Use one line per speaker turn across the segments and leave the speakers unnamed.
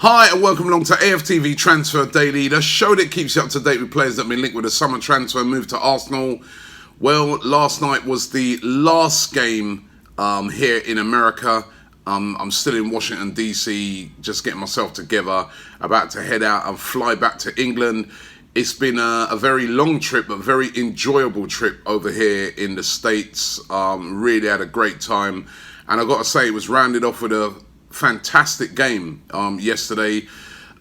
Hi and welcome along to AFTV Transfer Daily, the show that keeps you up to date with players that have been linked with a summer transfer move to Arsenal. Well, last night was the last game here in America. I'm still in Washington, D.C., just getting myself together, about to head out and fly back to England. It's been a very long trip, but very enjoyable trip over here in the States. Really had a great time. And I've got to say, it was rounded off with a fantastic game yesterday.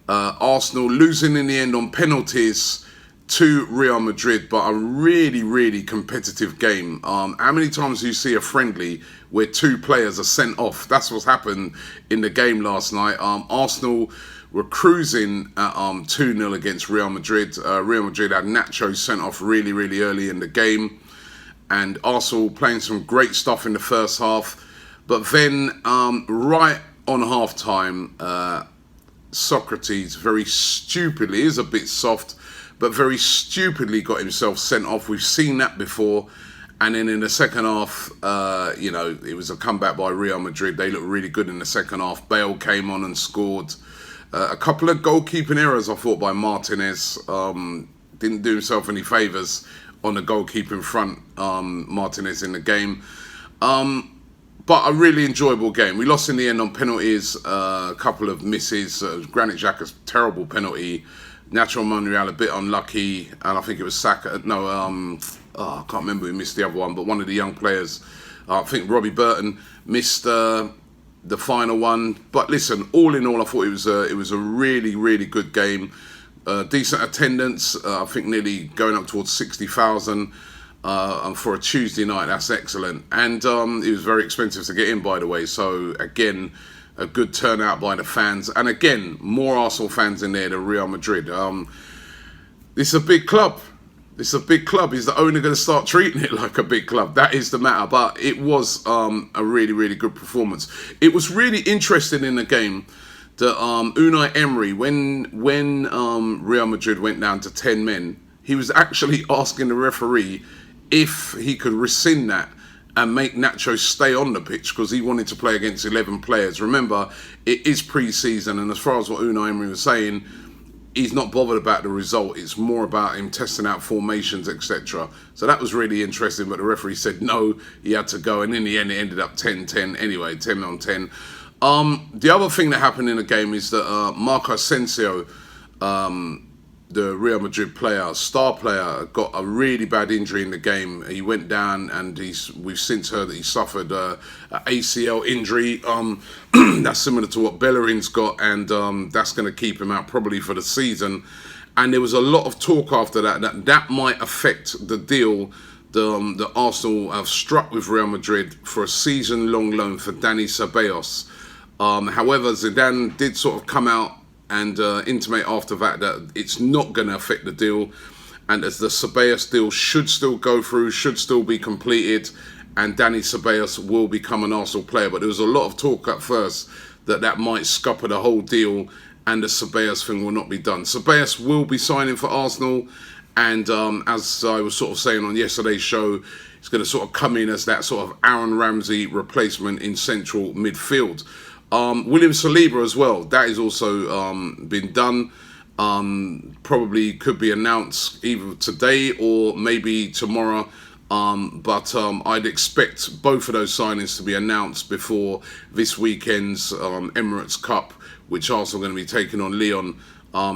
Arsenal losing in the end on penalties to Real Madrid, but a really competitive game. How many times do you see a friendly where two players are sent off? That's what's happened in the game last night. Arsenal were cruising at 2-0 against Real Madrid. Real Madrid had Nacho sent off really early in the game, and Arsenal playing some great stuff in the first half. But then right on half-time, Socrates very stupidly, is a bit soft, but very stupidly got himself sent off. We've seen that before. And then in the second half, it was a comeback by Real Madrid. They looked really good in the second half. Bale came on and scored. A couple of goalkeeping errors, I thought, by Martinez. Didn't do himself any favours on the goalkeeping front, Martinez, in the game. But a really enjoyable game. We lost in the end on penalties, a couple of misses. Granit Xhaka's terrible penalty. Nacho Monreal a bit unlucky, and I think it was Saka. No, I can't remember who missed the other one, but one of the young players, I think Robbie Burton, missed the final one. But listen, all in all, I thought it was a really good game. Decent attendance. I think nearly going up towards 60,000. And for a Tuesday night, that's excellent. And it was very expensive to get in, by the way. So again, a good turnout by the fans. And again, more Arsenal fans in there than Real Madrid. This is a big club. Is the owner going to start treating it like a big club? That is the matter. But it was a really good performance. It was really interesting in the game that Unai Emery, when Real Madrid went down to 10 men, he was actually asking the referee if he could rescind that and make Nacho stay on the pitch, because he wanted to play against 11 players. Remember, it is pre-season, and as far as what Unai Emery was saying, he's not bothered about the result. It's more about him testing out formations, etc. So that was really interesting, but the referee said no, he had to go, and in the end it ended up 10-10 anyway, 10 on 10. The other thing that happened in the game is that Marco Asensio, the Real Madrid player, star player, got a really bad injury in the game. He went down, and we've since heard that he suffered an ACL injury. That's similar to what Bellerin's got, and that's going to keep him out probably for the season. And there was a lot of talk after that might affect the deal that Arsenal have struck with Real Madrid for a season-long loan for Dani Ceballos. However, Zidane did sort of come out and intimate after that it's not going to affect the deal, and as the Ceballos deal should still go through, should still be completed, and Dani Ceballos will become an Arsenal player. But there was a lot of talk at first that might scupper the whole deal, and the Ceballos thing will not be done. Ceballos will be signing for Arsenal, and as I was sort of saying on yesterday's show, he's going to sort of come in as that sort of Aaron Ramsey replacement in central midfield. William Saliba as well, that is also been done. Probably could be announced either today or maybe tomorrow. But I'd expect both of those signings to be announced before this weekend's Emirates Cup, which Arsenal are going to be taking on Lyon.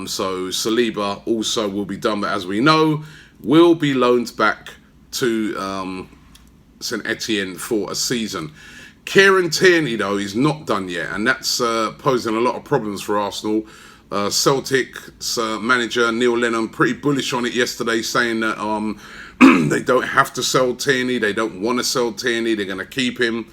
So Saliba also will be done, but as we know, will be loaned back to St Etienne for a season. Kieran Tierney, though, is not done yet, and that's posing a lot of problems for Arsenal. Celtic's manager, Neil Lennon, pretty bullish on it yesterday, saying that they don't have to sell Tierney, they don't want to sell Tierney, they're going to keep him.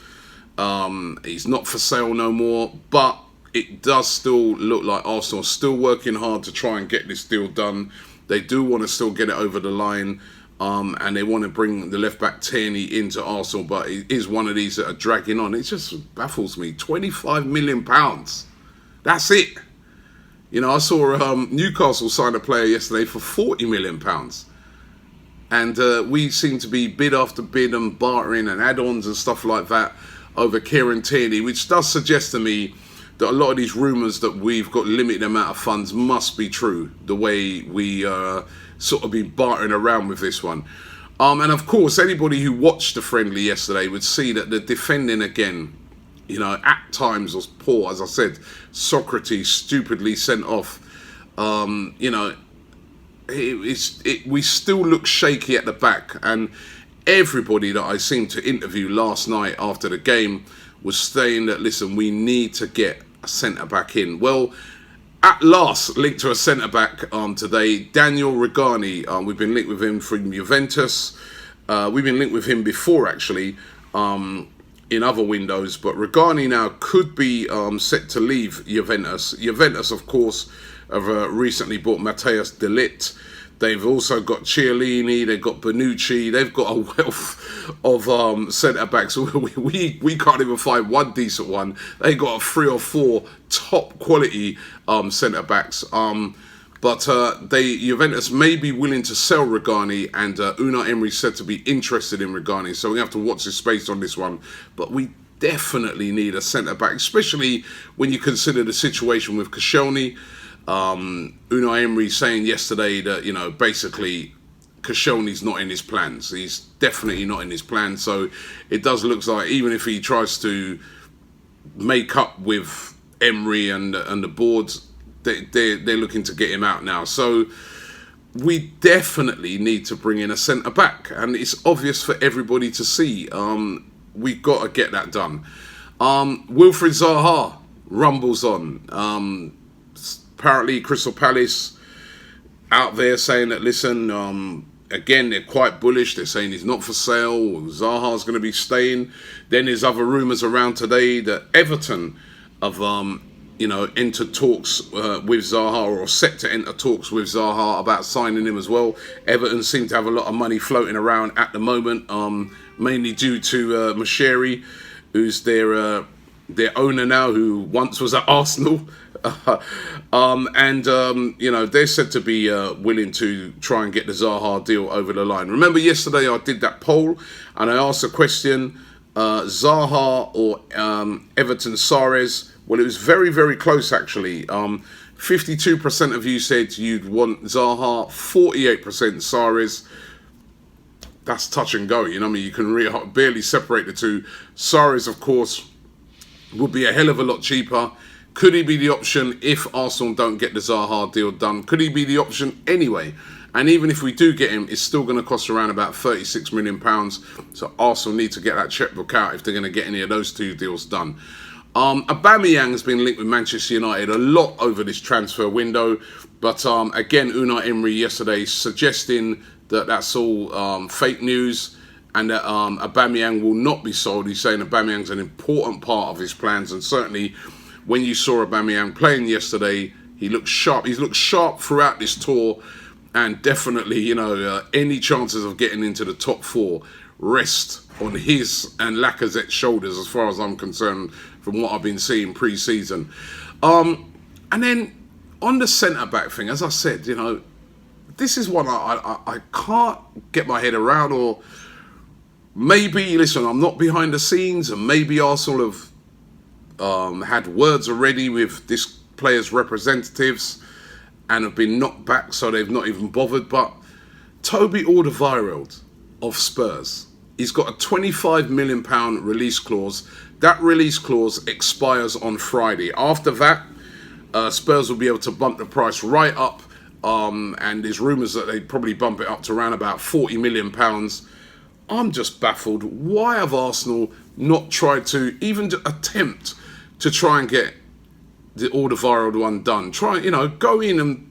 He's not for sale no more, but it does still look like Arsenal are still working hard to try and get this deal done. They do want to still get it over the line. And they want to bring the left-back Tierney into Arsenal, but it is one of these that are dragging on. It just baffles me. £25 million. That's it. I saw Newcastle sign a player yesterday for £40 million. And we seem to be bid after bid and bartering and add-ons and stuff like that over Kieran Tierney, which does suggest to me that a lot of these rumours that we've got limited amount of funds must be true, the way we sort of been bartering around with this one. And of course, anybody who watched the friendly yesterday would see that the defending again, you know, at times was poor. As I said, Socrates stupidly sent off. You know, we still look shaky at the back, and everybody that I seemed to interview last night after the game was saying that, listen, we need to get a centre-back in. Well, at last, linked to a centre-back today, Daniel Regardie. We've been linked with him from Juventus. We've been linked with him before, actually, in other windows. But Regardie now could be set to leave Juventus. Juventus, of course, have recently bought Matthias de Ligt. They've also got Chiellini, they've got Bonucci, they've got a wealth of centre-backs. We can't even find one decent one. They got 3 or 4 top-quality centre-backs. But Juventus may be willing to sell Regardie, and Unai Emery said to be interested in Regardie. So we have to watch this space on this one. But we definitely need a centre-back, especially when you consider the situation with Kashani. Unai Emery saying yesterday that, you know, basically Kashani's not in his plans. He's definitely not in his plans. So it does look like even if he tries to make up with Emery and the board, they're looking to get him out now. So we definitely need to bring in a centre back, and it's obvious for everybody to see. We've got to get that done. Wilfried Zaha rumbles on. Apparently, Crystal Palace out there saying that, listen, again, they're quite bullish. They're saying he's not for sale. Zaha's going to be staying. Then there's other rumours around today that Everton have, you know, entered talks with Zaha, or set to enter talks with Zaha about signing him as well. Everton seem to have a lot of money floating around at the moment, mainly due to Mashiri, who's their owner now, who once was at Arsenal. You know, they're said to be willing to try and get the Zaha deal over the line. Remember yesterday I did that poll and I asked the question, Zaha or Everton Sarres. Well, it was very, very close actually. 52% of you said you'd want Zaha, 48% Sarres. That's touch and go, you know what I mean? You can barely separate the two. Sarres, of course, would be a hell of a lot cheaper. Could he be the option if Arsenal don't get the Zaha deal done? Could he be the option anyway? And even if we do get him, it's still going to cost around about £36 million. So Arsenal need to get that checkbook out if they're going to get any of those 2 deals done. Aubameyang has been linked with Manchester United a lot over this transfer window. But again, Unai Emery yesterday suggesting that that's all fake news, and that Aubameyang will not be sold. He's saying Aubameyang's an important part of his plans, and certainly when you saw Aubameyang playing yesterday, he looked sharp. He's looked sharp throughout this tour, and definitely, you know, any chances of getting into the top 4 rest on his and Lacazette's shoulders, as far as I'm concerned, from what I've been seeing pre-season. And then on the centre-back thing, as I said, you know, this is one I can't get my head around, or maybe, listen, I'm not behind the scenes, and maybe Arsenal have had words already with this player's representatives and have been knocked back, so they've not even bothered. But Toby Alderweireld of Spurs, he's got a £25 million release clause. That release clause expires on Friday. After that, Spurs will be able to bump the price right up, and there's rumours that they'd probably bump it up to around about £40 million. I'm just baffled. Why have Arsenal not tried to even attempt to try and get the Alderweireld one done? Try, you know, go in and,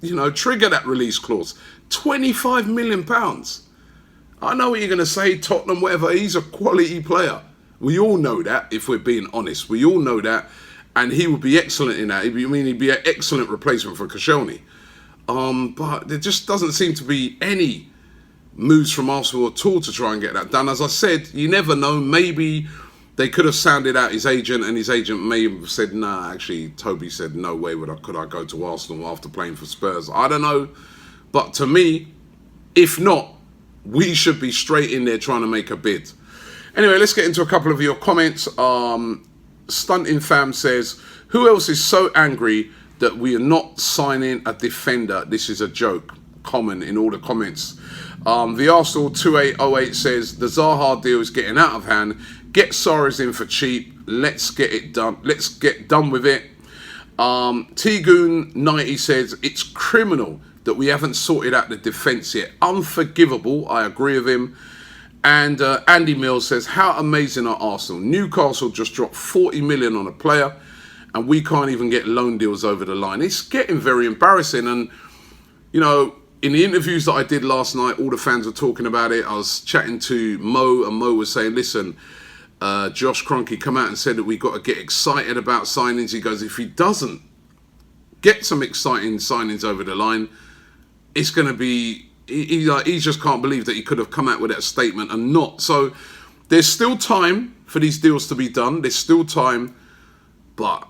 you know, trigger that release clause. £25 million. I know what you're going to say, Tottenham, whatever. He's a quality player. We all know that, if we're being honest. We all know that. And he would be excellent in that. He'd be an excellent replacement for Kashani. But there just doesn't seem to be any moves from Arsenal at all to try and get that done. As I said, you never know. Maybe they could have sounded out his agent, and his agent may have said, nah, actually, Toby said, no way could I go to Arsenal after playing for Spurs. I don't know. But to me, if not, we should be straight in there trying to make a bid. Anyway, let's get into a couple of your comments. Stunting Fam says, who else is so angry that we are not signing a defender? This is a joke. Common in all the comments. The Arsenal 2808 says, the Zaha deal is getting out of hand. Get Suarez in for cheap. Let's get it done. Let's get done with it. T-Goon 90 says, it's criminal that we haven't sorted out the defence yet. Unforgivable. I agree with him. And Andy Mills says, how amazing are Arsenal? Newcastle just dropped 40 million on a player and we can't even get loan deals over the line. It's getting very embarrassing. And, you know, in the interviews that I did last night, all the fans were talking about it. I was chatting to Mo and Mo was saying, listen, Josh Kroenke come out and said that we've got to get excited about signings. He goes, if he doesn't get some exciting signings over the line, it's going to be... He just can't believe that he could have come out with that statement and not. So there's still time for these deals to be done. There's still time, but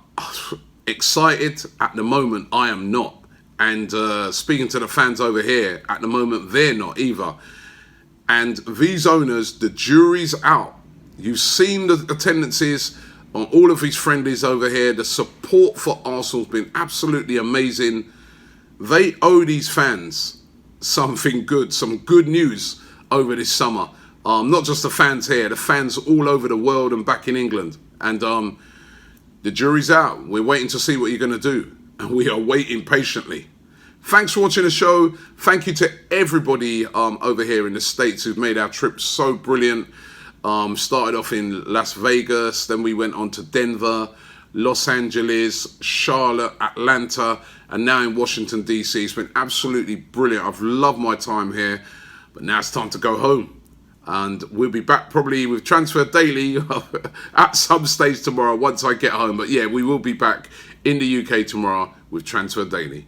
excited at the moment, I am not. And speaking to the fans over here, at the moment, they're not either. And these owners, the jury's out. You've seen the attendances on all of these friendlies over here. The support for Arsenal's been absolutely amazing. They owe these fans something good, some good news over this summer. Not just the fans here, the fans all over the world and back in England. And the jury's out. We're waiting to see what you're going to do. And we are waiting patiently. Thanks for watching the show. Thank you to everybody over here in the States who've made our trip so brilliant. Started off in Las Vegas, then we went on to Denver, Los Angeles, Charlotte, Atlanta, and now in Washington, D.C. It's been absolutely brilliant. I've loved my time here, but now it's time to go home. And we'll be back probably with Transfer Daily at some stage tomorrow once I get home. But yeah, we will be back in the UK tomorrow with Transfer Daily.